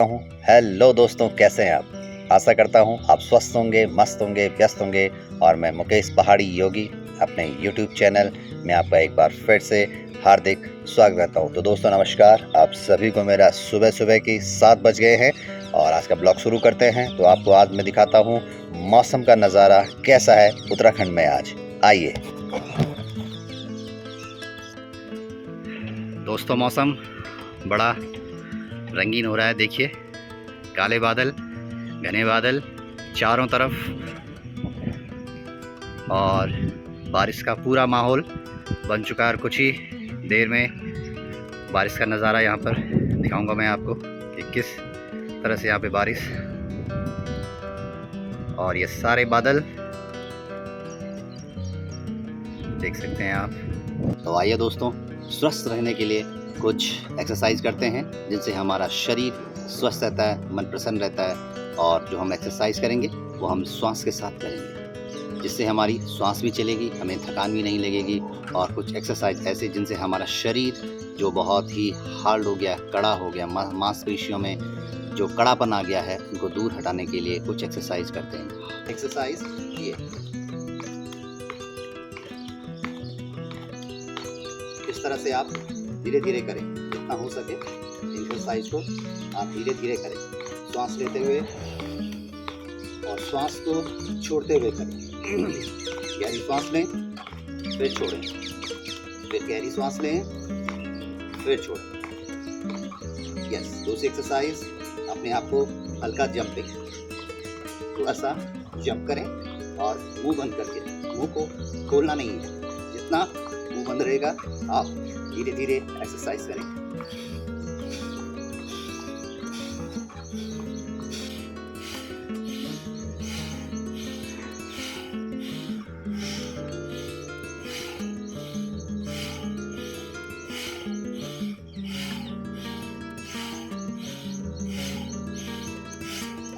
Hello दोस्तों, कैसे हैं आप। आशा करता हूं आप स्वस्थ होंगे, मस्त होंगे, व्यस्त होंगे। और मैं मुकेश पहाड़ी योगी अपने YouTube चैनल में आपका एक बार फिर से हार्दिक स्वागत करता हूं। तो दोस्तों नमस्कार, आप सभी को मेरा सुबह सुबह की 7 बज गए हैं और आज का ब्लॉग शुरू करते हैं। तो आपको आज मैं दिखाता हूं मौसम का नज़ारा कैसा है उत्तराखंड में आज। आइए दोस्तों, मौसम बड़ा रंगीन हो रहा है। देखिए, काले बादल, घने बादल चारों तरफ और बारिश का पूरा माहौल बन चुका है। और कुछ ही देर में बारिश का नज़ारा यहाँ पर दिखाऊंगा मैं आपको कि किस तरह से यहाँ पे बारिश और ये सारे बादल देख सकते हैं आप। तो आइए दोस्तों, स्वस्थ रहने के लिए कुछ एक्सरसाइज करते हैं जिनसे हमारा शरीर स्वस्थ रहता है, मन प्रसन्न रहता है। और जो हम एक्सरसाइज करेंगे वो हम श्वास के साथ करेंगे, जिससे हमारी श्वास भी चलेगी, हमें थकान भी नहीं लगेगी। और कुछ एक्सरसाइज ऐसे जिनसे हमारा शरीर जो बहुत ही हार्ड हो गया, कड़ा हो गया, मांसपेशियों में जो कड़ापन आ गया है, उनको दूर हटाने के लिए कुछ एक्सरसाइज करते हैं। एक्सरसाइज ये इस तरह से आप धीरे धीरे करें, जितना हो सके एक्सरसाइज को आप धीरे धीरे करें। श्वास लेते हुए और श्वास को छोड़ते हुए करें। गहरी श्वास लें, फिर छोड़ें, फिर गहरी श्वास लें, फिर छोड़ें। यस, दूसरी एक्सरसाइज, अपने आप को हल्का जंपिंग, थोड़ा सा जंप करें और मुंह बंद करके, मुंह को खोलना नहीं है। जितना मुंह बंद रहेगा आप धीरे धीरे एक्सरसाइज करें।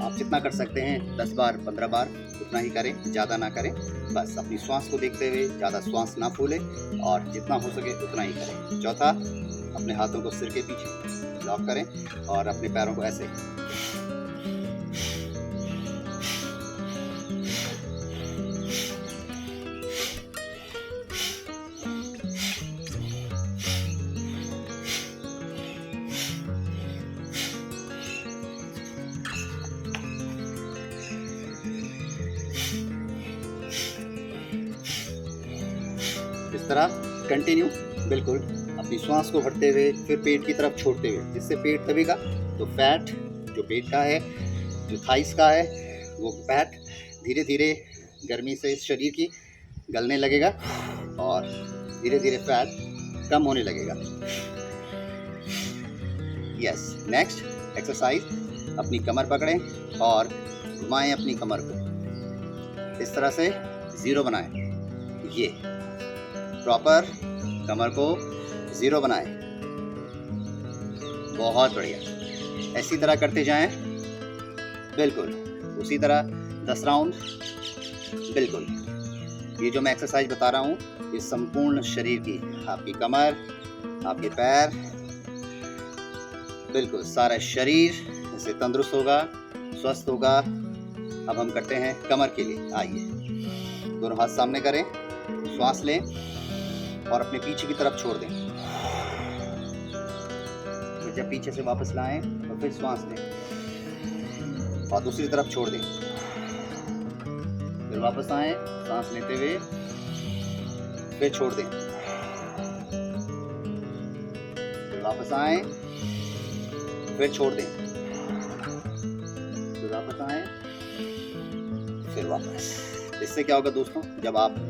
आप जितना कर सकते हैं 10 बार 15 बार उतना ही करें, ज़्यादा ना करें। बस अपनी श्वास को देखते हुए ज़्यादा श्वास ना फूलें और जितना हो सके उतना ही करें। चौथा, अपने हाथों को सिर के पीछे लॉक करें और अपने पैरों को ऐसे। इस तरह कंटिन्यू बिल्कुल अपनी श्वास को भरते हुए फिर पेट की तरफ छोड़ते हुए, जिससे पेट दबेगा तो फैट जो पेट का है, जो थाइस का है, वो फैट धीरे धीरे गर्मी से इस शरीर की गलने लगेगा और धीरे धीरे फैट कम होने लगेगा। यस, नेक्स्ट एक्सरसाइज, अपनी कमर पकड़ें और घुमाएं अपनी कमर को इस तरह से ज़ीरो बनाएं। ये प्रॉपर कमर को ज़ीरो बनाएं। बहुत बढ़िया, ऐसी तरह करते जाएं। बिल्कुल उसी तरह 10 राउंड। बिल्कुल ये जो मैं एक्सरसाइज बता रहा हूँ, ये संपूर्ण शरीर की, आपकी कमर, आपके पैर, बिल्कुल सारा शरीर इससे तंदुरुस्त होगा, स्वस्थ होगा। अब हम करते हैं कमर के लिए। आइए, दोनों हाथ सामने करें, श्वास लें और अपने पीछे की तरफ छोड़ दें। फिर जब पीछे से वापस लाएं तो फिर श्वास लें और दूसरी तरफ छोड़ दें। फिर वापस आएं, सांस लेते हुए फिर छोड़ दें। फिर वापस आएं, फिर छोड़ दें। फिर वापस आएं, फिर वापस। इससे क्या होगा दोस्तों, जब आप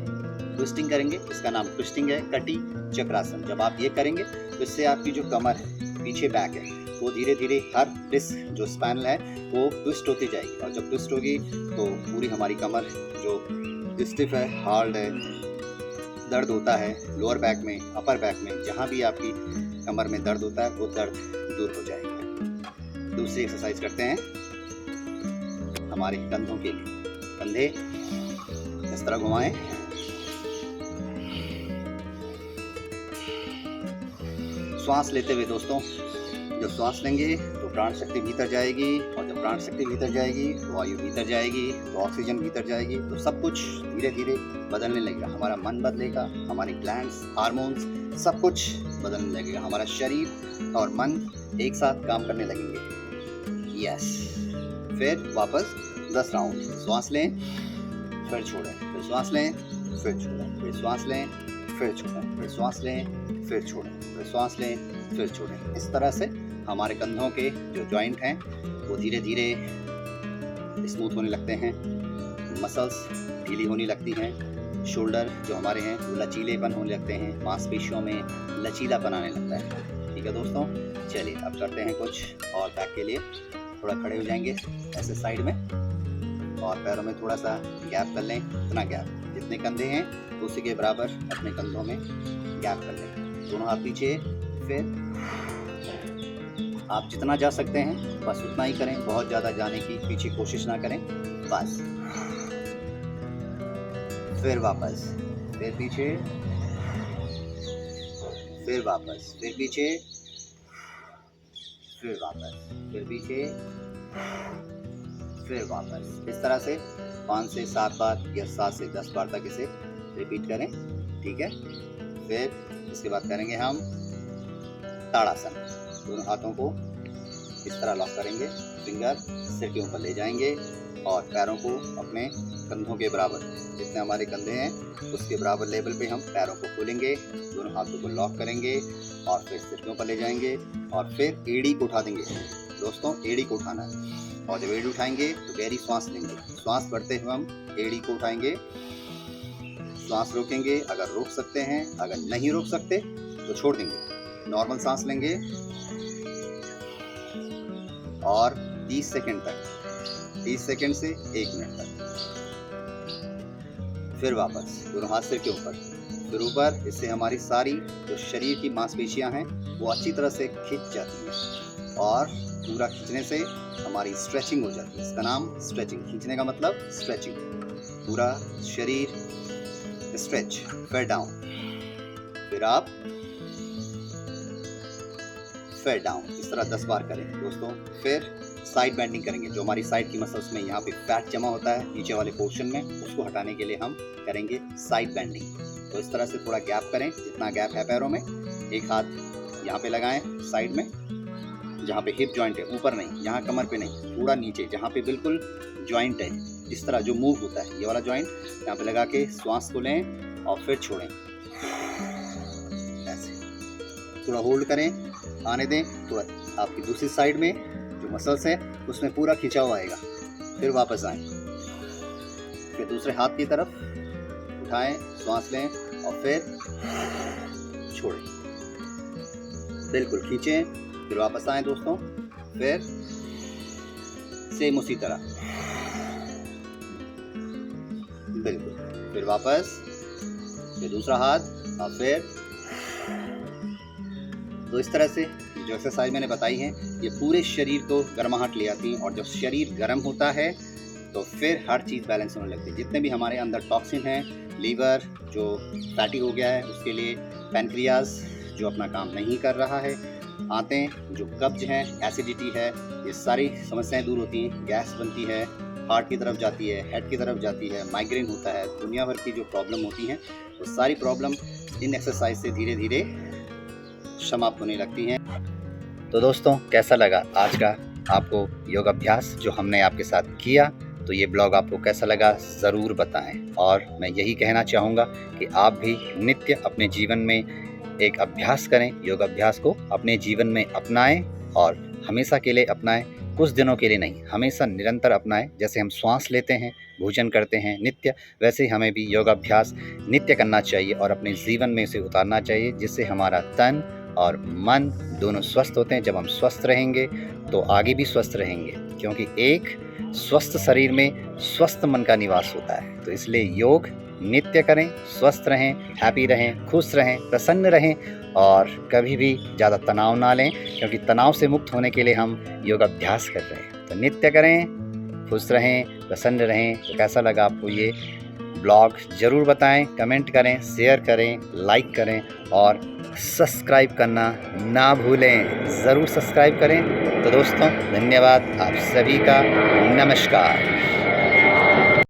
ट्विस्टिंग करेंगे, इसका नाम ट्विस्टिंग है, कटी चक्रासन। जब आप ये करेंगे तो इससे आपकी जो कमर है, पीछे बैक है, वो धीरे धीरे हर डिस्क जो स्पाइनल है वो ट्विस्ट होती जाएगी। और जब ट्विस्ट होगी तो पूरी हमारी कमर जो स्टिफ है, हार्ड है, दर्द होता है लोअर बैक में, अपर बैक में, जहाँ भी आपकी कमर में दर्द होता है वो दर्द दूर हो जाएगा। दूसरी एक्सरसाइज करते हैं हमारे कंधों के लिए। कंधे इस तरह घुमाएं, श्वास लेते हुए दोस्तों, जब श्वास लेंगे तो प्राण शक्ति भीतर जाएगी, और जब प्राण शक्ति भीतर जाएगी तो वायु भीतर जाएगी, तो ऑक्सीजन भीतर जाएगी, तो सब कुछ धीरे धीरे बदलने लगेगा। हमारा मन बदलेगा, हमारी ग्लैंड्स, हार्मोन्स, सब कुछ बदलने लगेगा। हमारा शरीर और मन एक साथ काम करने लगेंगे। यस। फिर वापस 10 राउंड श्वास लें, फिर छोड़ें, फिर श्वास लें, फिर छोड़ें, फिर श्वास लें, फिर छोड़ें, फिर श्वास लें, फिर छोड़ें, फिर श्वास लें, फिर छोड़ें। इस तरह से हमारे कंधों के जो जॉइंट हैं वो धीरे धीरे स्मूथ होने लगते हैं, मसल्स ढीली होने लगती हैं, शोल्डर जो हमारे हैं वो लचीलेपन होने लगते हैं, मांसपेशियों में लचीलापन आने लगता है। ठीक है दोस्तों, चलिए अब करते हैं कुछ और बैक के लिए। थोड़ा खड़े हो जाएंगे ऐसे साइड में, और पैरों में थोड़ा सा गैप कर लें, इतना गैप, जितने कंधे हैं उसी के बराबर अपने कंधों में गैप कर लें। दोनों हाथ पीछे, फिर आप जितना जा सकते हैं बस उतना ही करें, बहुत ज़्यादा जाने की पीछे कोशिश ना करें, बस। फिर वापस, फिर पीछे, फिर वापस, फिर पीछे, फिर वापस, फिर पीछे, फिर वापस। इस तरह से 5 से 7 बार या 7 से 10 बार तक इसे रिपीट करें। ठीक है। फिर इसके बाद करेंगे हम ताड़ासन। दोनों हाथों को इस तरह लॉक करेंगे, फिंगर सिर के ऊपर ले जाएंगे, और पैरों को अपने कंधों के बराबर, जितने हमारे कंधे हैं उसके बराबर लेवल पे हम पैरों को खोलेंगे, दोनों हाथों को लॉक करेंगे, और फिर सिर के ऊपर ले जाएंगे, और फिर एड़ी को उठा देंगे। दोस्तों, एड़ी को उठाना है, और जब एड़ी उठाएंगे तो गहरी सांस लेंगे। सांस बढ़ते हुए हम एड़ी को उठाएंगे, सांस रोकेंगे अगर रोक सकते हैं, अगर नहीं रोक सकते तो छोड़ देंगे। नॉर्मल सांस लेंगे और 30 सेकंड तक, 30 सेकंड से 1 मिनट तक। फिर वापस दोनों हाथ सिर के ऊपर, फिर ऊपर। इससे हमारी सारी जो शरीर की मांसपेशियां हैं वो अच्छी तरह से खिंच जाती हैं, और पूरा खींचने से हमारी स्ट्रेचिंग हो जाती है। इसका नाम स्ट्रेचिंग, खींचने का मतलब स्ट्रेचिंग, पूरा शरीर स्ट्रेच। फिर डाउन, फिर आप, फिर डाउन। इस तरह 10 बार करें दोस्तों। फिर साइड बेंडिंग करेंगे। जो हमारी साइड की मसल्स में यहाँ पे फैट जमा होता है नीचे वाले पोर्शन में, उसको हटाने के लिए हम करेंगे साइड बेंडिंग। तो इस तरह से थोड़ा गैप करें, जितना गैप है पैरों में। एक हाथ यहाँ पे लगाएं साइड में, जहाँ पे हिप जॉइंट है, ऊपर नहीं, यहाँ कमर पे नहीं, थोड़ा नीचे जहाँ पे बिल्कुल जॉइंट है। इस तरह जो मूव होता है ये वाला जॉइंट यहाँ पे लगा के श्वास को लें और फिर छोड़ें। ऐसे थोड़ा होल्ड करें, आने दें। थोड़ा आपकी दूसरी साइड में जो मसल्स हैं उसमें पूरा खिंचाव आएगा। फिर वापस आएं, फिर दूसरे हाथ की तरफ उठाएं, श्वास लें और फिर छोड़ें, बिल्कुल खींचें। फिर वापस आएं दोस्तों, फिर सेम उसी तरह, बिल्कुल। फिर वापस, फिर दूसरा हाथ और फिर। तो इस तरह से जो एक्सरसाइज मैंने बताई है ये पूरे शरीर को गर्माहट ले आती है, और जब शरीर गर्म होता है तो फिर हर चीज़ बैलेंस होने लगती है। जितने भी हमारे अंदर टॉक्सिन हैं, लीवर जो फैटी हो गया है उसके लिए, पैनक्रियाज जो अपना काम नहीं कर रहा है, आंतें जो कब्ज हैं, एसिडिटी है, ये सारी समस्याएं दूर होती हैं। गैस बनती है, हार्ट की तरफ जाती है, हेड की तरफ जाती है, माइग्रेन होता है, दुनिया भर की जो प्रॉब्लम होती हैं वो सारी प्रॉब्लम इन एक्सरसाइज से धीरे धीरे समाप्त होने लगती हैं। तो दोस्तों, कैसा लगा आज का आपको योगाभ्यास जो हमने आपके साथ किया? तो ये ब्लॉग आपको कैसा लगा ज़रूर बताएं, और मैं यही कहना चाहूँगा कि आप भी नित्य अपने जीवन में एक अभ्यास करें, योगाभ्यास को अपने जीवन में अपनाएं, और हमेशा के लिए अपनाएं, कुछ दिनों के लिए नहीं, हमेशा निरंतर अपनाएं। जैसे हम श्वास लेते हैं, भोजन करते हैं नित्य, वैसे ही हमें भी योगाभ्यास नित्य करना चाहिए और अपने जीवन में इसे उतारना चाहिए, जिससे हमारा तन और मन दोनों स्वस्थ होते हैं। जब हम स्वस्थ रहेंगे तो आगे भी स्वस्थ रहेंगे, क्योंकि एक स्वस्थ शरीर में स्वस्थ मन का निवास होता है। तो इसलिए योग नित्य करें, स्वस्थ रहें, हैप्पी रहें, खुश रहें, प्रसन्न रहें, और कभी भी ज़्यादा तनाव ना लें, क्योंकि तनाव से मुक्त होने के लिए हम योगाभ्यास कर रहे हैं। तो नित्य करें, खुश रहें, प्रसन्न रहें। तो कैसा लगा आपको ये ब्लॉग ज़रूर बताएं, कमेंट करें, शेयर करें, लाइक करें और सब्सक्राइब करना ना भूलें। ज़रूर सब्सक्राइब करें। तो दोस्तों धन्यवाद, आप सभी का नमस्कार।